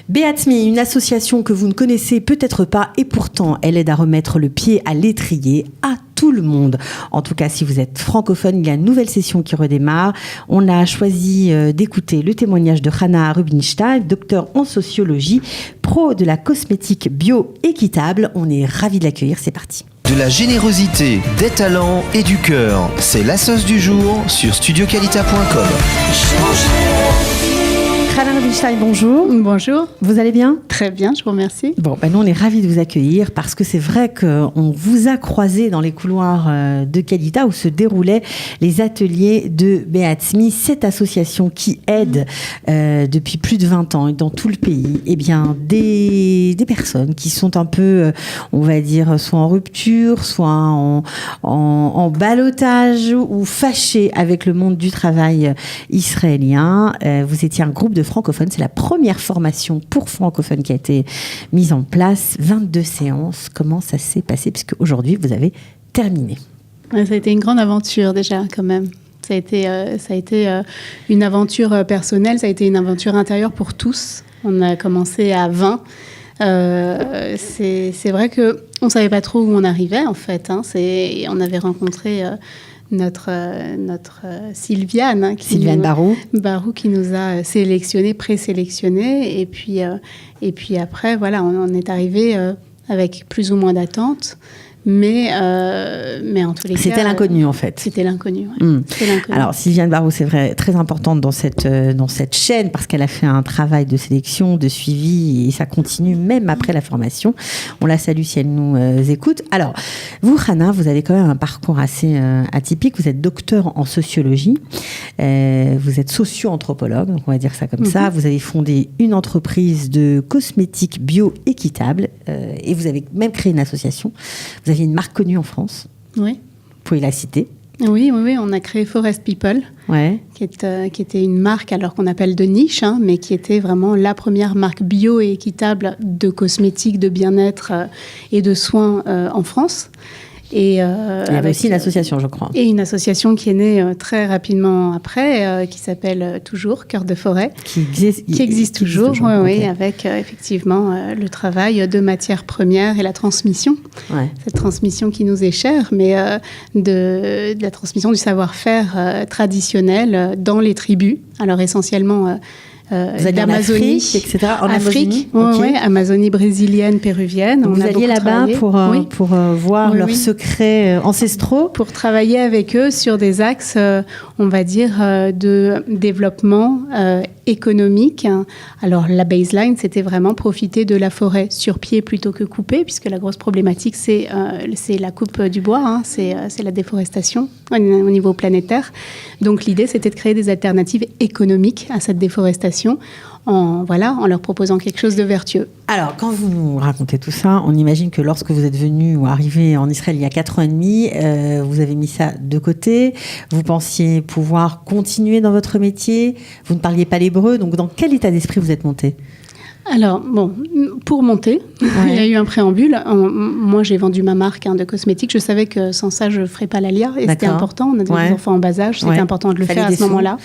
Beat Me, une association que vous ne connaissez peut-être pas et pourtant elle aide à remettre le pied à l'étrier à tout le monde. En tout cas, si vous êtes francophone, il y a une nouvelle session qui redémarre. On a choisi d'écouter le témoignage de Hannah Rubinstein, docteur en sociologie, pro de la cosmétique bio équitable. On est ravis de l'accueillir, c'est parti. De la générosité, des talents et du cœur. C'est la sauce du jour sur studioqualita.com. Hannah Rubinstein, bonjour. Bonjour. Vous allez bien ? Très bien, je vous remercie. Bon, nous on est ravis de vous accueillir parce que c'est vrai qu'on vous a croisé dans les couloirs de Qualita où se déroulaient les ateliers de Beat Me, cette association qui aide depuis plus de 20 ans et dans tout le pays, des personnes qui sont un peu, on va dire, soit en rupture, soit en ballottage ou fâchées avec le monde du travail israélien. Vous étiez un groupe de francophones, c'est la première formation pour francophones qui a été mise en place, 22 séances. Comment ça s'est passé puisque aujourd'hui vous avez terminé? Ça a été une grande aventure déjà quand même. Ça a été une aventure personnelle, ça a été une aventure intérieure pour tous. On a commencé à 20. C'est vrai qu'on ne savait pas trop où on arrivait en fait. On avait rencontré notre Sylviane, Sylviane Barou qui nous a présélectionnés et puis après voilà on est arrivé avec plus ou moins d'attentes. Mais en tous les cas... C'était l'inconnu, en fait. C'était l'inconnu, oui. C'était l'inconnu. Alors, Sylviane Barou, c'est vrai, très importante dans cette chaîne, parce qu'elle a fait un travail de sélection, de suivi, et ça continue même après la formation. On la salue si elle nous écoute. Alors, vous, Hannah, vous avez quand même un parcours assez atypique. Vous êtes docteur en sociologie. Vous êtes socio-anthropologue, donc on va dire ça comme ça. Vous avez fondé une entreprise de cosmétiques bio équitable, et vous avez même créé une association. Vous aviez une marque connue en France. Oui. Vous pouvez la citer. Oui, on a créé Forest People, qui était une marque alors qu'on appelle de niche, mais qui était vraiment la première marque bio et équitable de cosmétiques, de bien-être et de soins en France. Et il y avait aussi une association, je crois. Et une association qui est née très rapidement après, qui s'appelle toujours Cœur de Forêt. Qui existe toujours, oui, avec effectivement le travail de matières premières et la transmission. Ouais. Cette transmission qui nous est chère, mais de la transmission du savoir-faire traditionnel dans les tribus. Alors essentiellement... vous allez en Afrique, etc. En Afrique, okay. Amazonie brésilienne, péruvienne. Donc vous alliez là-bas pour voir leurs secrets ancestraux. Pour travailler avec eux sur des axes, on va dire, de développement économique. Alors la baseline, c'était vraiment profiter de la forêt sur pied plutôt que couper, puisque la grosse problématique, c'est la coupe du bois, c'est la déforestation au niveau planétaire. Donc l'idée, c'était de créer des alternatives économiques à cette déforestation en leur proposant quelque chose de vertueux. Alors, quand vous nous racontez tout ça, on imagine que lorsque vous êtes venu ou arrivé en Israël il y a 4 ans et demi, vous avez mis ça de côté. Vous pensiez pouvoir continuer dans votre métier. Vous ne parliez pas l'hébreu. Donc, dans quel état d'esprit vous êtes monté ? Alors, pour monter, il y a eu un préambule. Moi, j'ai vendu ma marque de cosmétiques. Je savais que sans ça, je ne ferais pas l'Alia. Et c'était important. On a des enfants en bas âge. C'était important de le faire à ce moment-là.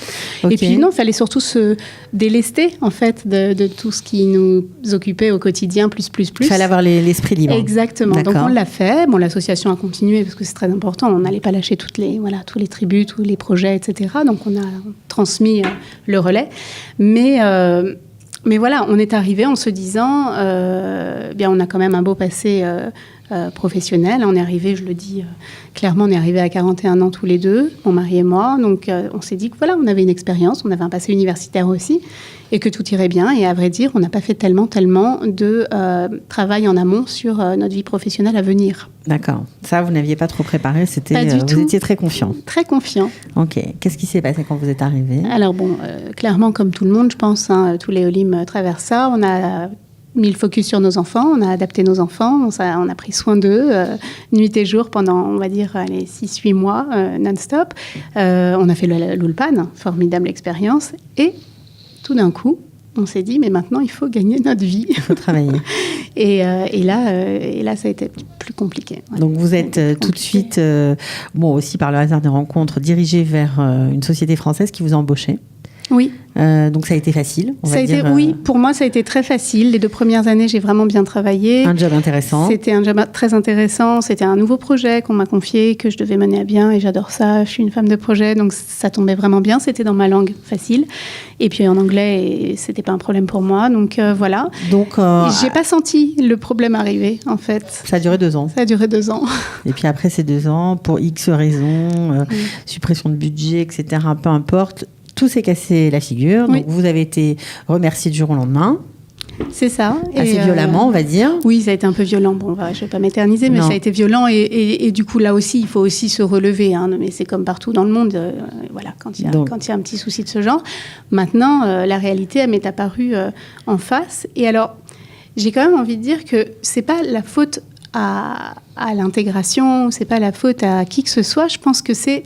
Okay. Et puis, il fallait surtout se délester, en fait, de tout ce qui nous occupait au quotidien, plus. Il fallait avoir l'esprit libre. Exactement. D'accord. Donc, on l'a fait. L'association a continué parce que c'est très important. On n'allait pas lâcher tous les tribus, tous les projets, etc. Donc, on a transmis le relais. Mais voilà, on est arrivé en se disant, on a quand même un beau passé professionnel. On est arrivé, je le dis clairement, on est arrivé à 41 ans tous les deux, mon mari et moi. Donc, on s'est dit que voilà, on avait une expérience, on avait un passé universitaire aussi, et que tout irait bien. Et à vrai dire, on n'a pas fait tellement de travail en amont sur notre vie professionnelle à venir. D'accord. Ça, vous n'aviez pas trop préparé. Vous étiez très confiant. Très confiant. Ok. Qu'est-ce qui s'est passé quand vous êtes arrivé ? Alors clairement, comme tout le monde, je pense, tous les Olim traversent ça. On a mis le focus sur nos enfants, on a adapté nos enfants, on a pris soin d'eux nuit et jour pendant, on va dire, les 6-8 mois non-stop. On a fait l'Ulpan, formidable expérience. Et tout d'un coup, on s'est dit, mais maintenant, il faut gagner notre vie. Il faut travailler. Et là, ça a été plus compliqué. Ouais. Donc, vous êtes tout de suite, aussi par le hasard des rencontres, dirigé vers une société française qui vous a embauché. Oui. Donc ça a été facile, on Ça va a été, dire. oui, pour moi, ça a été très facile. Les 2 premières années, j'ai vraiment bien travaillé. Un job intéressant. C'était un job très intéressant. C'était un nouveau projet qu'on m'a confié, que je devais mener à bien. Et j'adore ça. Je suis une femme de projet, donc ça tombait vraiment bien. C'était dans ma langue facile. Et puis en anglais, et c'était pas un problème pour moi. Donc voilà. Donc, j'ai pas senti le problème arriver, en fait. Ça a duré 2 ans. Ça a duré 2 ans. Et puis après ces 2 ans, pour X raisons, suppression de budget, etc., peu importe, tout s'est cassé la figure. Oui. Donc vous avez été remercié du jour au lendemain. C'est ça. Assez violemment, on va dire. Oui, ça a été un peu violent. Bon, je ne vais pas m'éterniser, mais Non. ça a été violent. Et du coup, là aussi, il faut aussi se relever. Hein, mais c'est comme partout dans le monde. Voilà, quand il y a un petit souci de ce genre. Maintenant, la réalité, elle m'est apparue en face. Et alors, j'ai quand même envie de dire que ce n'est pas la faute à l'intégration, ce n'est pas la faute à qui que ce soit. Je pense que c'est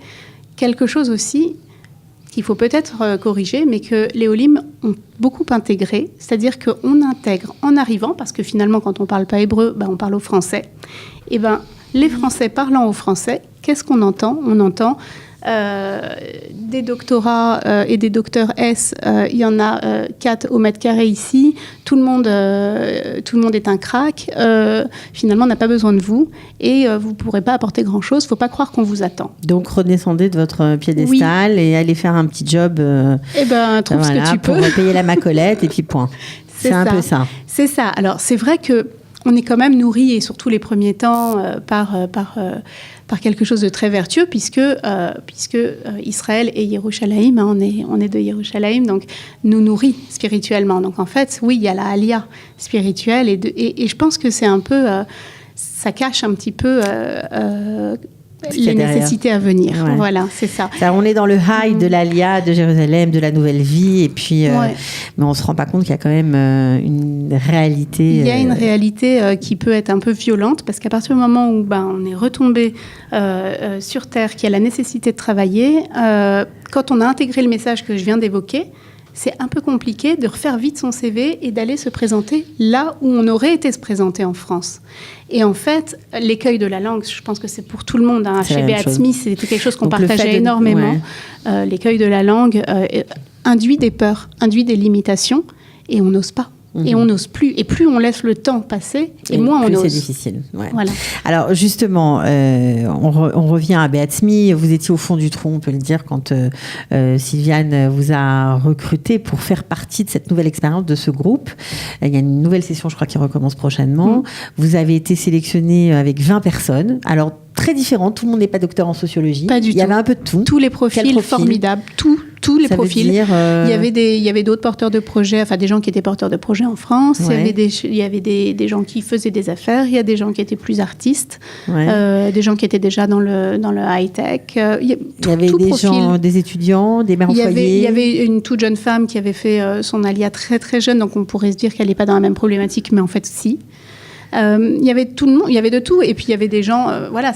quelque chose aussi qu'il faut peut-être corriger, mais que les Olim ont beaucoup intégré. C'est-à-dire qu'on intègre en arrivant, parce que finalement, quand on ne parle pas hébreu, on parle au français. Et les Français parlant au français, qu'est-ce qu'on entend ? On entend des doctorats et des docteurs S. Il y en a 4 au mètre carré ici. Tout le monde est un crack. Finalement, on n'a pas besoin de vous. Et vous ne pourrez pas apporter grand-chose. Il ne faut pas croire qu'on vous attend. Donc, redescendez de votre piédestal et allez faire un petit job trouve ce que tu peux. pour payer la macolette et puis point. C'est un peu ça. C'est ça. Alors, c'est vrai qu'on est quand même nourri, et surtout les premiers temps, par quelque chose de très vertueux, puisque Israël et Yerushalayim, on est de Yerushalayim, donc nous nourrit spirituellement. Donc en fait, oui, il y a la aliyah spirituelle, et je pense que c'est un peu, ça cache un petit peu les nécessités à venir. Ouais. Voilà, c'est ça. On est dans le high de l'Aliyah, de Jérusalem, de la nouvelle vie, et puis, mais on se rend pas compte qu'il y a quand même une réalité. Il y a une réalité qui peut être un peu violente, parce qu'à partir du moment où on est retombé sur Terre, qu'il y a la nécessité de travailler, quand on a intégré le message que je viens d'évoquer, c'est un peu compliqué de refaire vite son CV et d'aller se présenter là où on aurait été se présenter en France. Et en fait, l'écueil de la langue, je pense que c'est pour tout le monde. Hein. Chez Beat Smith, c'était quelque chose qu'on partageait énormément. Ouais. L'écueil de la langue induit des peurs, induit des limitations, et on n'ose pas. Et on n'ose plus. Et plus on laisse le temps passer, et moins on ose. C'est difficile. Ouais. Voilà. Alors justement, on revient à Beat Smith. Vous étiez au fond du trou, on peut le dire, quand Sylviane vous a recruté pour faire partie de cette nouvelle expérience de ce groupe. Il y a une nouvelle session, je crois, qui recommence prochainement. Vous avez été sélectionné avec 20 personnes. Alors, très différentes. Tout le monde n'est pas docteur en sociologie. Pas du tout. Il y avait un peu de tout. Tous les profils formidables. Tous les profils. Dire, il y avait d'autres porteurs de projets, enfin des gens qui étaient porteurs de projets en France. Ouais. Il y avait des gens qui faisaient des affaires. Il y a des gens qui étaient plus artistes. Ouais. Des gens qui étaient déjà dans le high-tech. Il y avait des gens, des étudiants, des mères au foyer. Il y avait une toute jeune femme qui avait fait son alia très très jeune, donc on pourrait se dire qu'elle n'est pas dans la même problématique, mais en fait si. Il y avait tout le monde, il y avait de tout, et puis il y avait des gens,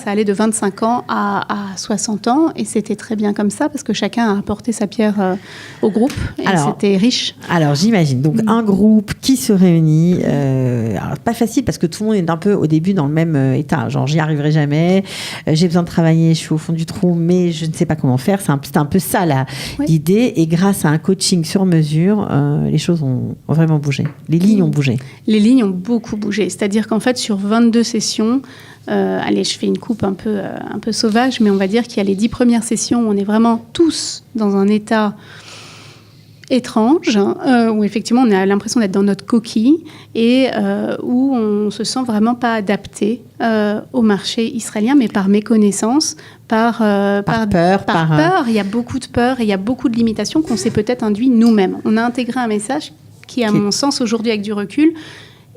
ça allait de 25 ans à 60 ans, et c'était très bien comme ça, parce que chacun a apporté sa pierre au groupe, et c'était riche. Alors j'imagine, donc un groupe qui se réunit, alors pas facile, parce que tout le monde est un peu au début dans le même état, genre j'y arriverai jamais, j'ai besoin de travailler, je suis au fond du trou, mais je ne sais pas comment faire, c'est un peu ça l'idée, et grâce à un coaching sur mesure, les choses ont vraiment bougé, les lignes ont bougé. Les lignes ont beaucoup bougé, c'est-à-dire qu'en fait, sur 22 sessions, allez, je fais une coupe un peu sauvage, mais on va dire qu'il y a les 10 premières sessions où on est vraiment tous dans un état étrange, où effectivement on a l'impression d'être dans notre coquille, et où on ne se sent vraiment pas adapté au marché israélien, mais par méconnaissance, par peur. Il y a beaucoup de peur et il y a beaucoup de limitations qu'on s'est peut-être induit nous-mêmes. On a intégré un message qui, à mon sens, aujourd'hui, avec du recul,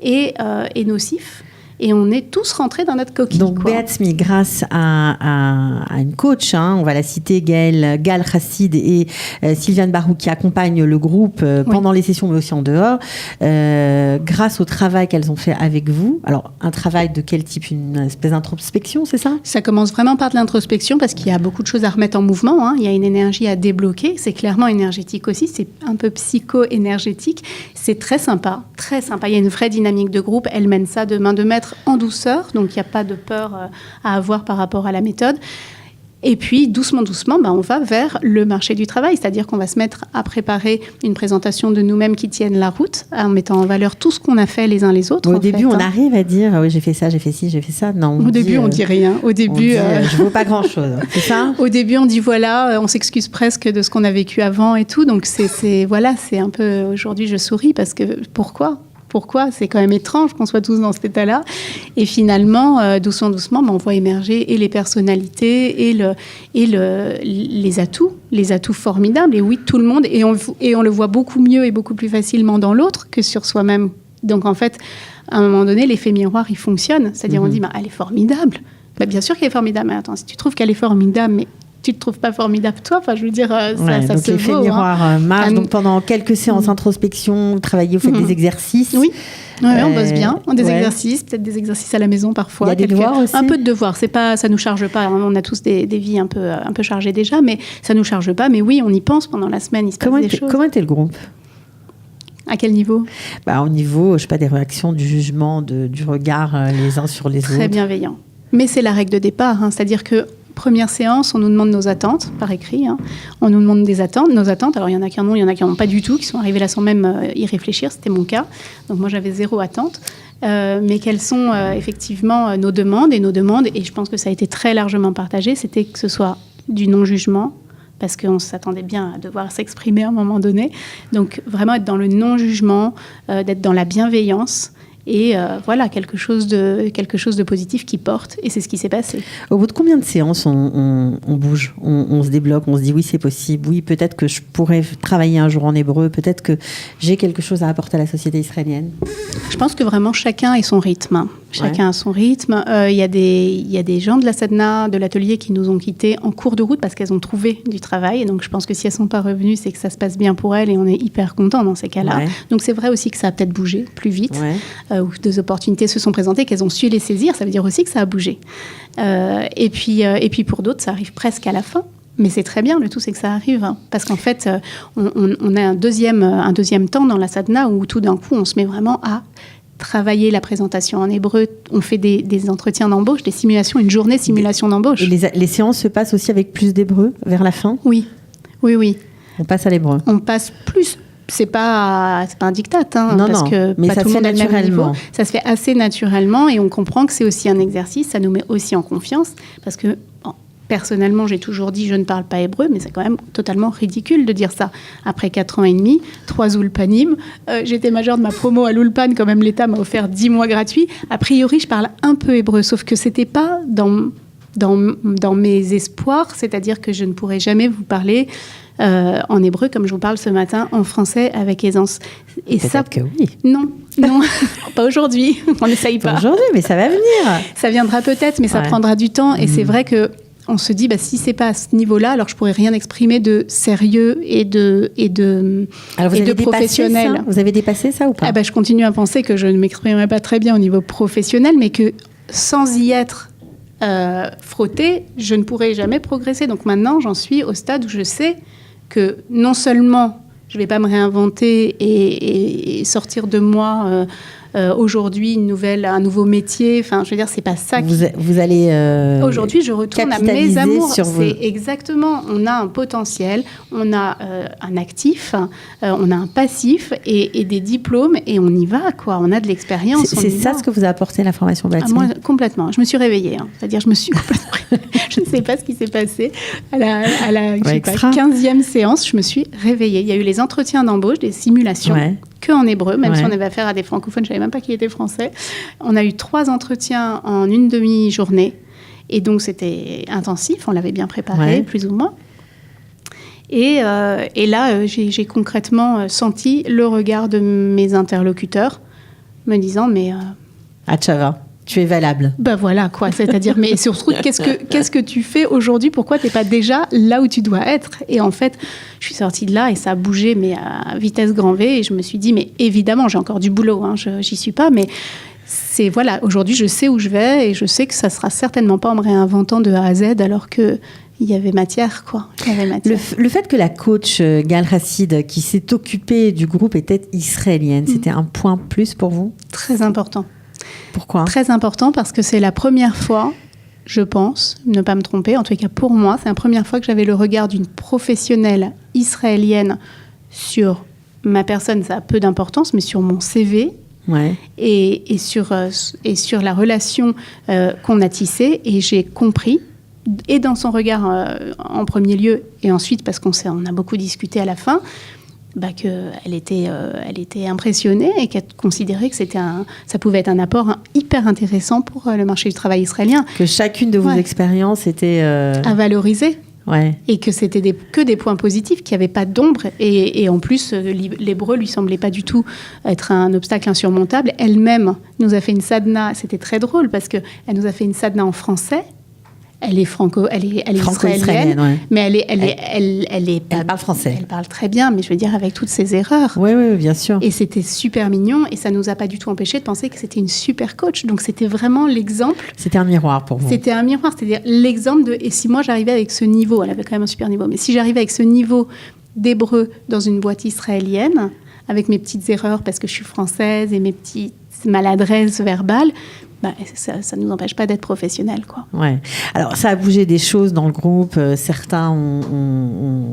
est nocif, et on est tous rentrés dans notre coquille. Donc Beat Smith, grâce à une coach, on va la citer, Gal Chassid et Sylviane Barou, qui accompagnent le groupe pendant les sessions, mais aussi en dehors, grâce au travail qu'elles ont fait avec vous. Alors, un travail de quel type? Une espèce d'introspection, c'est ça? Ça commence vraiment par de l'introspection, parce qu'il y a beaucoup de choses à remettre en mouvement. Il y a une énergie à débloquer. C'est clairement énergétique aussi. C'est un peu psycho-énergétique. C'est très sympa, très sympa. Il y a une vraie dynamique de groupe. Elle mène ça de main de maître en douceur, donc il n'y a pas de peur à avoir par rapport à la méthode. Et puis, doucement, on va vers le marché du travail. C'est-à-dire qu'on va se mettre à préparer une présentation de nous-mêmes qui tienne la route, en mettant en valeur tout ce qu'on a fait les uns les autres. Au début, on arrive à dire, oui, j'ai fait ça, j'ai fait ci, j'ai fait ça. Non, au début, on dit rien. Au début, je ne vaux pas grand-chose. C'est ça ? Au début, on dit, voilà, on s'excuse presque de ce qu'on a vécu avant et tout. Donc, c'est un peu... Aujourd'hui, je souris parce que... Pourquoi ? C'est quand même étrange qu'on soit tous dans cet état-là. Et finalement, doucement, on voit émerger et les personnalités et les atouts formidables. Et oui, tout le monde. Et on le voit beaucoup mieux et beaucoup plus facilement dans l'autre que sur soi-même. Donc, en fait, à un moment donné, l'effet miroir, il fonctionne. C'est-à-dire, on dit, elle est formidable. Bien sûr qu'elle est formidable. Mais attends, si tu trouves qu'elle est formidable, mais tu ne te trouves pas formidable, toi. Enfin, je veux dire, ça se vaut. L'effet miroir marche. Donc, pendant quelques séances d'introspection, vous travaillez, vous faites des exercices. Oui, on bosse bien. Des exercices, peut-être des exercices à la maison parfois. Il y a des devoirs aussi. Un peu de devoirs. Ça ne nous charge pas. On a tous des vies un peu chargées déjà, mais ça ne nous charge pas. Mais oui, on y pense pendant la semaine. Il se passe des choses. Comment était le groupe ? À quel niveau ? Au niveau, je sais pas, des réactions, du jugement, du regard les uns sur les autres. Très bienveillant. Mais c'est la règle de départ. C'est-à-dire que première séance, on nous demande nos attentes, par écrit. On nous demande nos attentes. Alors, il y en a qui en ont, il y en a qui n'en ont pas du tout, qui sont arrivés là sans même y réfléchir. C'était mon cas. Donc, moi, j'avais 0 attente. Mais quelles sont effectivement nos demandes. Et je pense que ça a été très largement partagé, c'était que ce soit du non-jugement, parce qu'on s'attendait bien à devoir s'exprimer à un moment donné. Donc, vraiment être dans le non-jugement, d'être dans la bienveillance. Et voilà, quelque chose de positif qui porte. Et c'est ce qui s'est passé. Au bout de combien de séances on bouge, on se débloque, on se dit oui, c'est possible, oui, peut-être que je pourrais travailler un jour en hébreu, peut-être que j'ai quelque chose à apporter à la société israélienne? Je pense que vraiment chacun a son rythme. Chacun a son rythme. Il y a des gens de la Sadna, de l'atelier qui nous ont quittés en cours de route parce qu'elles ont trouvé du travail. Et donc je pense que si elles ne sont pas revenues, c'est que ça se passe bien pour elles et on est hyper contents dans ces cas-là. Ouais. Donc c'est vrai aussi que ça a peut-être bougé plus vite. Ouais. Où des opportunités se sont présentées, qu'elles ont su les saisir, ça veut dire aussi que ça a bougé. Et puis pour d'autres, ça arrive presque à la fin. Mais c'est très bien, le tout c'est que ça arrive. Parce qu'en fait, on a un deuxième temps dans la sadhana où tout d'un coup, on se met vraiment à travailler la présentation en hébreu. On fait des entretiens d'embauche, des simulations, une journée simulation d'embauche. Et les séances se passent aussi avec plus d'hébreu vers la fin ? Oui. On passe à l'hébreu. On passe plus. C'est pas un diktat, non, parce que mais pas ça tout se le fait monde a le même niveau. naturellement. Ça se fait assez naturellement et on comprend que c'est aussi un exercice, ça nous met aussi en confiance, parce que personnellement, j'ai toujours dit je ne parle pas hébreu, mais c'est quand même totalement ridicule de dire ça. Après 4 ans et demi, 3 ulpanim, j'étais majeure de ma promo à l'Ulpan, quand même l'État m'a offert 10 mois gratuits. A priori, je parle un peu hébreu, sauf que c'était pas dans mes espoirs, c'est-à-dire que je ne pourrais jamais vous parler en hébreu comme je vous parle ce matin en français avec aisance. Et peut-être ça, que oui. Non, pas aujourd'hui. On n'essaye pas. Aujourd'hui, mais ça va venir. Ça viendra peut-être, mais ça prendra du temps. Et c'est vrai que on se dit, si c'est pas à ce niveau-là, alors je pourrais rien exprimer de sérieux et de professionnel. Ça, vous avez dépassé ça ou pas ? Je continue à penser que je ne m'exprimerai pas très bien au niveau professionnel, mais que sans y être frotté, je ne pourrai jamais progresser. Donc maintenant, j'en suis au stade où je sais que non seulement je ne vais pas me réinventer et sortir de moi aujourd'hui un nouveau métier. Enfin, je veux dire, c'est pas ça. Vous allez aujourd'hui, je retourne à mes amours. C'est exactement. On a un potentiel, on a un actif, on a un passif et des diplômes et on y va, quoi. On a de l'expérience. C'est ça ce que vous a apporté la formation Beatsmi ? Moi, complètement. Je me suis réveillée. C'est-à-dire, je me suis complètement. Je ne sais pas ce qui s'est passé à la 15e séance. Je me suis réveillée. Il y a eu les entretiens d'embauche, des simulations. Ouais. Que en hébreu, même si on avait affaire à des francophones, je ne savais même pas qui était français. On a eu 3 entretiens en une demi-journée. Et donc, c'était intensif. On l'avait bien préparé, plus ou moins. Et là, j'ai concrètement senti le regard de mes interlocuteurs me disant, mais... Atchava, tu es valable. Voilà, quoi. C'est-à-dire, mais surtout, qu'est-ce que tu fais aujourd'hui ? Pourquoi tu n'es pas déjà là où tu dois être ? Et en fait, je suis sortie de là et ça a bougé, mais à vitesse grand V. Et je me suis dit, mais évidemment, j'ai encore du boulot. J'y suis pas, mais c'est voilà. Aujourd'hui, je sais où je vais et je sais que ça sera certainement pas en me réinventant de A à Z, alors que il y avait matière, quoi. Le fait que la coach Gal Rassid, qui s'est occupée du groupe, était israélienne, c'était un point plus pour vous ? Très important. Pourquoi ? Très important parce que c'est la première fois je pense, ne pas me tromper, en tout cas pour moi, c'est la première fois que j'avais le regard d'une professionnelle israélienne sur ma personne, ça a peu d'importance, mais sur mon CV et sur la relation qu'on a tissée. Et j'ai compris, et dans son regard en premier lieu, et ensuite parce qu'on a beaucoup discuté à la fin, qu'elle était impressionnée et qu'elle considérait que ça pouvait être un apport hyper intéressant pour le marché du travail israélien. Que chacune de vos expériences était... à valoriser. Ouais. Et que c'était que des points positifs, qu'il n'y avait pas d'ombre. Et en plus, l'hébreu lui semblait pas du tout être un obstacle insurmontable. Elle-même nous a fait une sadhana. C'était très drôle parce qu'elle nous a fait une sadhana en français. Elle est franco-israélienne, mais elle parle français. Elle parle très bien, mais je veux dire avec toutes ses erreurs. Oui, bien sûr. Et c'était super mignon, et ça nous a pas du tout empêché de penser que c'était une super coach. Donc c'était vraiment l'exemple. C'était un miroir pour vous. C'était un miroir, c'est-à-dire l'exemple de. Et si moi j'arrivais avec ce niveau, elle avait quand même un super niveau, mais si j'arrivais avec ce niveau d'hébreu dans une boîte israélienne, avec mes petites erreurs parce que je suis française et mes petites maladresses verbales. Ça ne nous empêche pas d'être professionnels, quoi. Ouais. Alors, ça a bougé des choses dans le groupe. Certains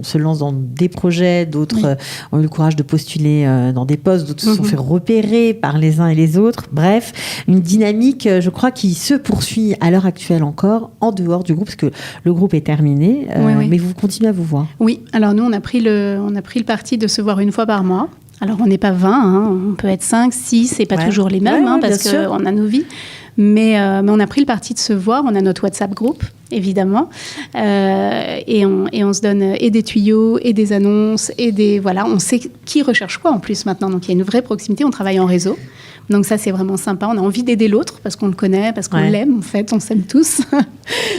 se lancent dans des projets, d'autres ont eu le courage de postuler dans des postes, d'autres se sont fait repérer par les uns et les autres. Bref, une dynamique, je crois, qui se poursuit à l'heure actuelle encore, en dehors du groupe, parce que le groupe est terminé, mais vous continuez à vous voir. Oui, alors nous, on a pris le parti de se voir une fois par mois. Alors, on n'est pas 20, on peut être 5, 6, et pas toujours les mêmes, parce qu'on a nos vies. Mais on a pris le parti de se voir. On a notre WhatsApp groupe, évidemment. Et on se donne et des tuyaux, et des annonces, et des... Voilà, on sait qui recherche quoi en plus maintenant. Donc, il y a une vraie proximité. On travaille en réseau. Donc ça, c'est vraiment sympa. On a envie d'aider l'autre parce qu'on le connaît, parce qu'on l'aime, en fait. On s'aime tous.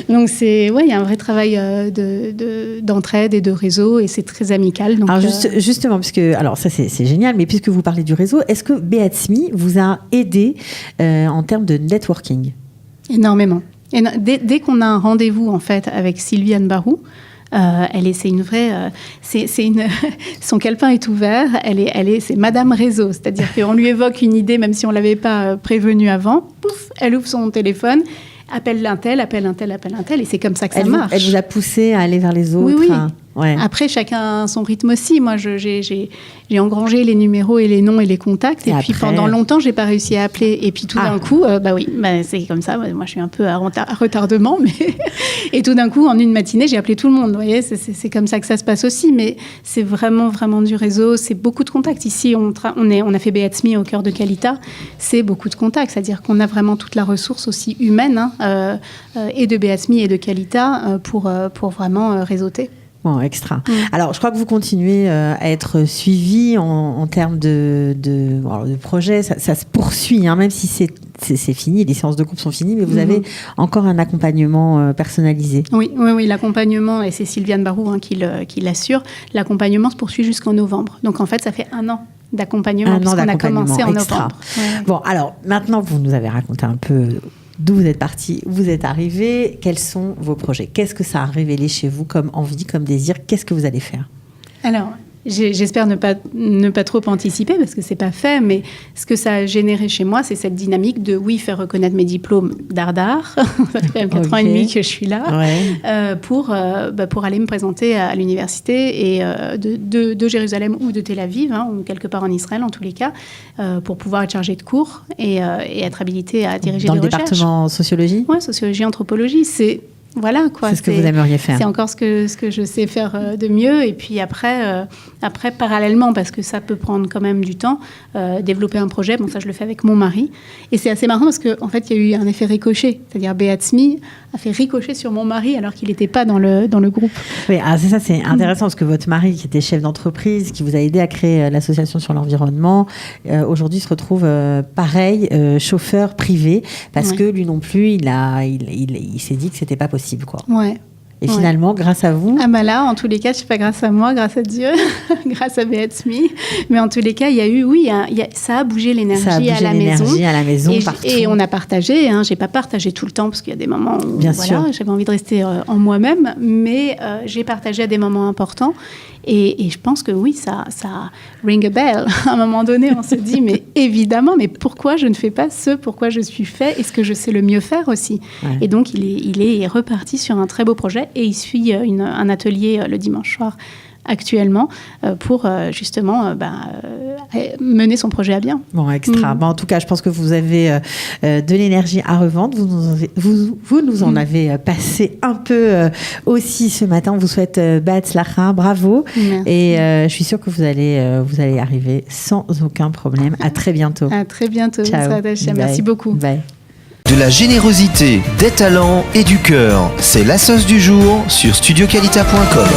Donc, il y a un vrai travail d'entraide et de réseau, et c'est très amical. Donc, alors, justement, alors ça, c'est génial, mais puisque vous parlez du réseau, est-ce que Beatsmi vous a aidé en termes de networking ? Énormément. Et dès qu'on a un rendez-vous, en fait, avec Sylviane Barou, c'est une vraie, son calepin est ouvert. C'est Madame Réseau, c'est-à-dire qu'on lui évoque une idée, même si on l'avait pas prévenue avant. Pouf, elle ouvre son téléphone, appelle un tel, et c'est comme ça que ça marche. Elle vous a poussé à aller vers les autres. Oui. Après, chacun a son rythme aussi. Moi, j'ai engrangé les numéros et les noms et les contacts. Et puis, pendant longtemps, j'ai pas réussi à appeler. Et puis, tout d'un coup, c'est comme ça. Moi, je suis un peu à retardement. Et tout d'un coup, en une matinée, j'ai appelé tout le monde. Vous voyez, c'est comme ça que ça se passe aussi. Mais c'est vraiment, vraiment du réseau. C'est beaucoup de contacts. Ici, on a fait Beatsmi au cœur de Qualita. C'est beaucoup de contacts. C'est-à-dire qu'on a vraiment toute la ressource aussi humaine, et de Beatsmi et de Qualita pour vraiment réseauter. Bon, extra. Alors, je crois que vous continuez à être suivi en termes de projet. Ça se poursuit, même si c'est fini, les séances de groupe sont finies, mais vous avez encore un accompagnement personnalisé. Oui, l'accompagnement, et c'est Sylviane Barou qui l'assure, l'accompagnement se poursuit jusqu'en novembre. Donc, en fait, ça fait 1 an d'accompagnement, puisqu'on a commencé en novembre. Bon, alors, maintenant, vous nous avez raconté un peu d'où vous êtes parti, où vous êtes arrivé, quels sont vos projets ? Qu'est-ce que ça a révélé chez vous comme envie, comme désir ? Qu'est-ce que vous allez faire ? Alors, j'espère ne pas trop anticiper parce que c'est pas fait, mais ce que ça a généré chez moi, c'est cette dynamique de faire reconnaître mes diplômes d'art. Ça fait quand même 4 ans et demi que je suis là, pour aller me présenter à l'université et de Jérusalem ou de Tel Aviv, ou quelque part en Israël en tous les cas, pour pouvoir être chargée de cours et être habilitée à diriger des recherches. Dans le département sociologie ? Oui, sociologie, anthropologie, c'est... Voilà, quoi. C'est ce que vous aimeriez faire. C'est encore ce que je sais faire de mieux. Et puis après, parallèlement, parce que ça peut prendre quand même du temps, développer un projet. Bon, ça, je le fais avec mon mari. Et c'est assez marrant parce qu'en fait, il y a eu un effet ricochet. C'est-à-dire, Beatsmi a fait ricocher sur mon mari alors qu'il n'était pas dans le groupe. Oui, c'est intéressant parce que votre mari, qui était chef d'entreprise, qui vous a aidé à créer l'association sur l'environnement, aujourd'hui se retrouve pareil, chauffeur privé, parce que lui non plus, il s'est dit que c'était pas possible. Quoi. Ouais. Et finalement, grâce à vous... là, en tous les cas, je ne sais pas grâce à moi, grâce à Dieu, grâce à Beatsmi. Mais en tous les cas, il y a eu, ça a bougé l'énergie à la maison. Partout. Et on a partagé. Je n'ai pas partagé tout le temps parce qu'il y a des moments où j'avais envie de rester en moi-même. Mais j'ai partagé à des moments importants. Et je pense que oui, ça ring a bell. À un moment donné, on se dit, mais évidemment, mais pourquoi je ne fais pas ce pourquoi je suis fait et ce que je sais le mieux faire aussi. Ouais. Et donc, il est reparti sur un très beau projet et il suit un atelier le dimanche soir actuellement pour justement mener son projet à bien. Bon, extra. En tout cas, je pense que vous avez de l'énergie à revendre. Vous nous en avez passé un peu aussi ce matin. On vous souhaite Behatzlacha, bravo. Merci. Et je suis sûre que vous allez arriver sans aucun problème. À très bientôt. À très bientôt. Ciao. Merci beaucoup. Bye. De la générosité, des talents et du cœur, c'est la sauce du jour sur studioqualita.com.